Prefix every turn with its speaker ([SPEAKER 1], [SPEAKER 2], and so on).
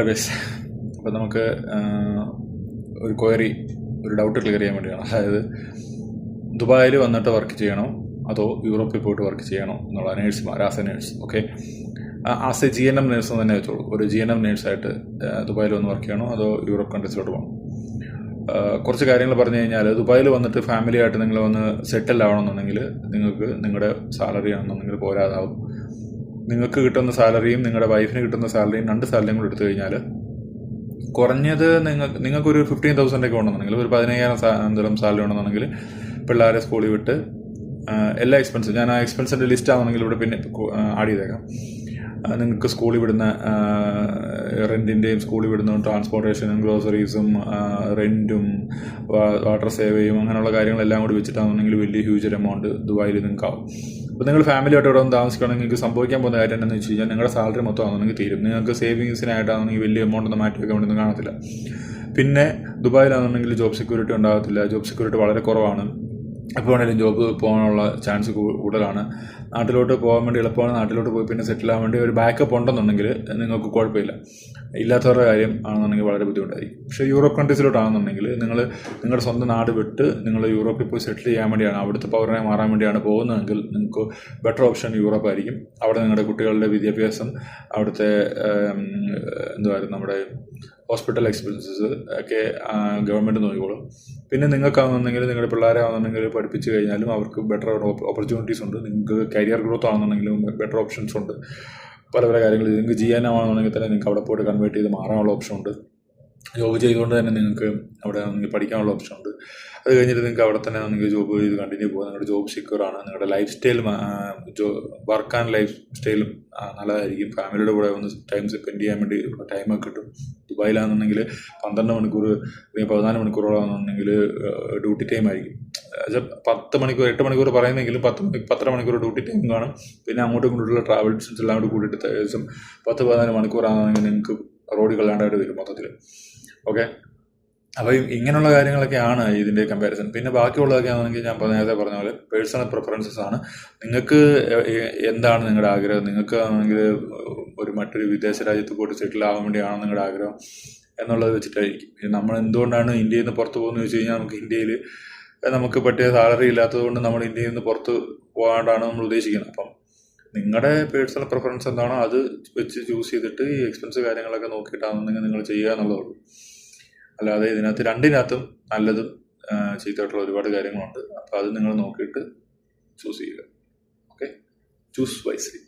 [SPEAKER 1] Guys, അപ്പോൾ നമുക്ക് ഒരു ഡൗട്ട് ക്ലിയർ ചെയ്യാൻ വേണ്ടിയാണ്. അതായത് ദുബായിൽ വന്നിട്ട് വർക്ക് ചെയ്യണോ അതോ യൂറോപ്പിൽ പോയിട്ട് വർക്ക് ചെയ്യണോ എന്നുള്ള നേഴ്സുമാർ, as a nurse. Okay, as a GNM nurse തന്നെ വെച്ചോളൂ. ഒരു GNM നേഴ്സായിട്ട് ദുബായിൽ വന്ന് വർക്ക് ചെയ്യണോ അതോ യൂറോപ്പ് കൺട്രീസിലോട്ട് പോകണം? കുറച്ച് കാര്യങ്ങൾ പറഞ്ഞു കഴിഞ്ഞാൽ, ദുബായിൽ വന്നിട്ട് ഫാമിലി ആയിട്ട് നിങ്ങൾ വന്ന് സെറ്റിൽ ആവണമെന്നുണ്ടെങ്കിൽ നിങ്ങൾക്ക് നിങ്ങളുടെ സാലറി ആണെന്നുണ്ടെങ്കിൽ പോരാതാവും. നിങ്ങൾക്ക് കിട്ടുന്ന സാലറിയും നിങ്ങളുടെ വൈഫിന് കിട്ടുന്ന സാലറിയും 2 സാലറിയും കൂടെ എടുത്തു കഴിഞ്ഞാൽ കുറഞ്ഞത് നിങ്ങൾക്കൊരു 15,000 ഒക്കെ ഉണ്ടെന്നുണ്ടെങ്കിൽ, ഒരു 15,000 സാലറി ഉണ്ടെന്നുണ്ടെങ്കിൽ പിള്ളേരെ സ്കൂളിൽ വിട്ട് എല്ലാ എക്സ്പെൻസും, ഞാൻ ആ എക്സ്പെൻസിൻ്റെ ലിസ്റ്റ് ആണെന്നുണ്ടെങ്കിൽ ഇവിടെ പിന്നെ ആഡ് ചെയ്തേക്കാം. നിങ്ങൾക്ക് സ്കൂളിൽ വിടുന്ന റെൻറ്റിൻ്റെയും സ്കൂളിൽ വിടുന്ന ട്രാൻസ്പോർട്ടേഷനും ഗ്രോസറീസും റെൻറ്റും വാട്ടർ സേവയും അങ്ങനെയുള്ള കാര്യങ്ങളെല്ലാം കൂടി വെച്ചിട്ടാണെന്നുണ്ടെങ്കിൽ വലിയ ഹ്യൂജ് എമൗണ്ട് ദുബായിൽ നിങ്ങൾക്കാവും. അപ്പോൾ നിങ്ങൾ ഫാമിലിയായിട്ട് ഇവിടെ വന്ന് താമസിക്കുകയാണെങ്കിൽ നിങ്ങൾക്ക് സംഭവിക്കാൻ പോകുന്ന കാര്യം എന്താണെന്ന് വെച്ച് കഴിഞ്ഞാൽ, നിങ്ങളുടെ സാലറി മൊത്തം ആണെന്നുണ്ടെങ്കിൽ തീരും. നിങ്ങൾക്ക് സേവിങ്സിനായിട്ടാണെന്നുണ്ടെങ്കിൽ വലിയ എമൗണ്ട് ഒന്നും മാറ്റി വെക്കാൻ വേണ്ടി കാണത്തില്ല. പിന്നെ ദുബായിലാണെന്നുണ്ടെങ്കിൽ ജോബ് സെക്യൂരിറ്റി ഉണ്ടാകത്തില്ല. ജോബ് സെക്യൂരിറ്റി വളരെ കുറവാണ്. എപ്പോൾ വേണമെങ്കിലും ജോബ് പോകാനുള്ള ചാൻസ് കൂടുതലാണ്. നാട്ടിലോട്ട് പോകാൻ വേണ്ടി എളുപ്പമാണ്. നാട്ടിലോട്ട് പോയി പിന്നെ സെറ്റിൽ ആകാൻ വേണ്ടി ഒരു ബാക്കപ്പ് ഉണ്ടെന്നുണ്ടെങ്കിൽ നിങ്ങൾക്ക് കുഴപ്പമില്ല. ഇല്ലാത്തവരുടെ കാര്യം ആണെന്നുണ്ടെങ്കിൽ വളരെ ബുദ്ധിമുട്ടായിരിക്കും. പക്ഷേ യൂറോപ്പ് കൺട്രീസിലോട്ടാണെന്നുണ്ടെങ്കിൽ നിങ്ങളുടെ സ്വന്തം നാട് വിട്ട് നിങ്ങൾ യൂറോപ്പിൽ പോയി സെറ്റിൽ ചെയ്യാൻ വേണ്ടിയാണ്, അവിടുത്തെ പൗരനെ മാറാൻ വേണ്ടിയാണ് പോകുന്നതെങ്കിൽ നിങ്ങൾക്ക് ബെറ്റർ ഓപ്ഷൻ യൂറോപ്പ് ആയിരിക്കും. അവിടെ നിങ്ങളുടെ കുട്ടികളുടെ വിദ്യാഭ്യാസം, അവിടുത്തെ നമ്മുടെ ഹോസ്പിറ്റൽ എക്സ്പെൻസസ് ഒക്കെ ഗവൺമെൻറ് നോക്കിക്കോളും. പിന്നെ നിങ്ങൾക്കാണെന്നുണ്ടെങ്കിൽ നിങ്ങളുടെ പിള്ളേരെ ആണെന്നുണ്ടെങ്കിൽ പഠിപ്പിച്ച് കഴിഞ്ഞാലും അവർക്ക് ബെറ്റർ ഓപ്പർച്യൂണിറ്റീസ് ഉണ്ട്. നിങ്ങൾക്ക് കരിയർ ഗ്രോത്ത് ആണെന്നുണ്ടെങ്കിലും ബെറ്റർ ഓപ്ഷൻസ് ഉണ്ട്. പല കാര്യങ്ങൾ നിങ്ങൾക്ക് ചെയ്യാനാണെന്നുണ്ടെങ്കിൽ തന്നെ നിങ്ങൾക്ക് അവിടെ പോയിട്ട് കൺവേർട്ട് ചെയ്ത് മാറാനുള്ള ഓപ്ഷൻ ഉണ്ട്. ജോബ് ചെയ്തുകൊണ്ട് തന്നെ നിങ്ങൾക്ക് അവിടെ പഠിക്കാനുള്ള ഓപ്ഷൻ ഉണ്ട്. അത് കഴിഞ്ഞിട്ട് നിങ്ങൾക്ക് അവിടെ തന്നെ നിങ്ങൾക്ക് ജോബ് ചെയ്ത് കണ്ടിന്യൂ പോകുക. നിങ്ങളുടെ ജോബ് സെക്യൂർ ആണ്. നിങ്ങളുടെ ലൈഫ് സ്റ്റൈലും വർക്ക് ആൻഡ് ലൈഫ് സ്റ്റൈലും നല്ലതായിരിക്കും. ഫാമിലിയുടെ കൂടെ ഒന്ന് ടൈം സ്പെൻഡ് ചെയ്യാൻ വേണ്ടി ടൈമൊക്കെ കിട്ടും. ദുബായിലാണെന്നുണ്ടെങ്കിൽ 12 മണിക്കൂർ അല്ലെങ്കിൽ 14 മണിക്കൂറോളാണെന്നുണ്ടെങ്കിൽ ഡ്യൂട്ടി ടൈം ആയിരിക്കും. 10 മണിക്കൂർ 8 മണിക്കൂർ പറയുന്നെങ്കിലും 10 മണിക്കൂർ ഡ്യൂട്ടി ടൈം കാണും. പിന്നെ അങ്ങോട്ടും ഇങ്ങോട്ടുള്ള ട്രാവൽ ഡിസ്റ്റൻസ് എല്ലാം കൂടി കൂട്ടിയിട്ട് ഏകദേശം 10-14 മണിക്കൂറാണെന്നുണ്ടെങ്കിൽ നിങ്ങൾക്ക് റോഡിൽ കൊള്ളാണ്ടായിട്ട് വരും മൊത്തത്തിൽ. ഓക്കെ, അപ്പോൾ ഇങ്ങനെയുള്ള കാര്യങ്ങളൊക്കെയാണ് ഇതിൻ്റെ കമ്പാരിസൺ. പിന്നെ ബാക്കിയുള്ളതൊക്കെ ആണെങ്കിൽ ഞാൻ നേരത്തെ പറഞ്ഞ പോലെ പേഴ്സണൽ പ്രിഫറൻസസ് ആണ്. നിങ്ങൾക്ക് എന്താണ് നിങ്ങളുടെ ആഗ്രഹം? നിങ്ങൾക്ക് ആണെങ്കിൽ മറ്റൊരു വിദേശ രാജ്യത്ത് പോയിട്ട് സെറ്റിൽ ആവാൻ വേണ്ടിയാണോ നിങ്ങളുടെ ആഗ്രഹം എന്നുള്ളത് വെച്ചിട്ടായിരിക്കും. നമ്മൾ എന്തുകൊണ്ടാണ് ഇന്ത്യയിൽ നിന്ന് പുറത്ത് പോകുന്നത് വെച്ച് കഴിഞ്ഞാൽ, നമുക്ക് ഇന്ത്യയിൽ നമുക്ക് പറ്റിയ സാലറി ഇല്ലാത്തത് കൊണ്ട് നമ്മൾ ഇന്ത്യയിൽ നിന്ന് പുറത്ത് പോകാണ്ടാണ് നമ്മൾ ഉദ്ദേശിക്കുന്നത്. അപ്പം നിങ്ങളുടെ പേഴ്സണൽ പ്രിഫറൻസ് എന്താണോ അത് വെച്ച് ചൂസ് ചെയ്തിട്ട് ഈ എക്സ്പെൻസ് കാര്യങ്ങളൊക്കെ നോക്കിയിട്ടാണെന്നുണ്ടെങ്കിൽ നിങ്ങൾ ചെയ്യുക എന്നുള്ളതുള്ളൂ. അല്ലാതെ രണ്ടിനകത്തും നല്ലതും ചീത്തയായിട്ടുള്ള ഒരുപാട് കാര്യങ്ങളുണ്ട്. അപ്പോൾ അത് നിങ്ങൾ നോക്കിയിട്ട് ചൂസ് ചെയ്യുക. Okay, choose wisely.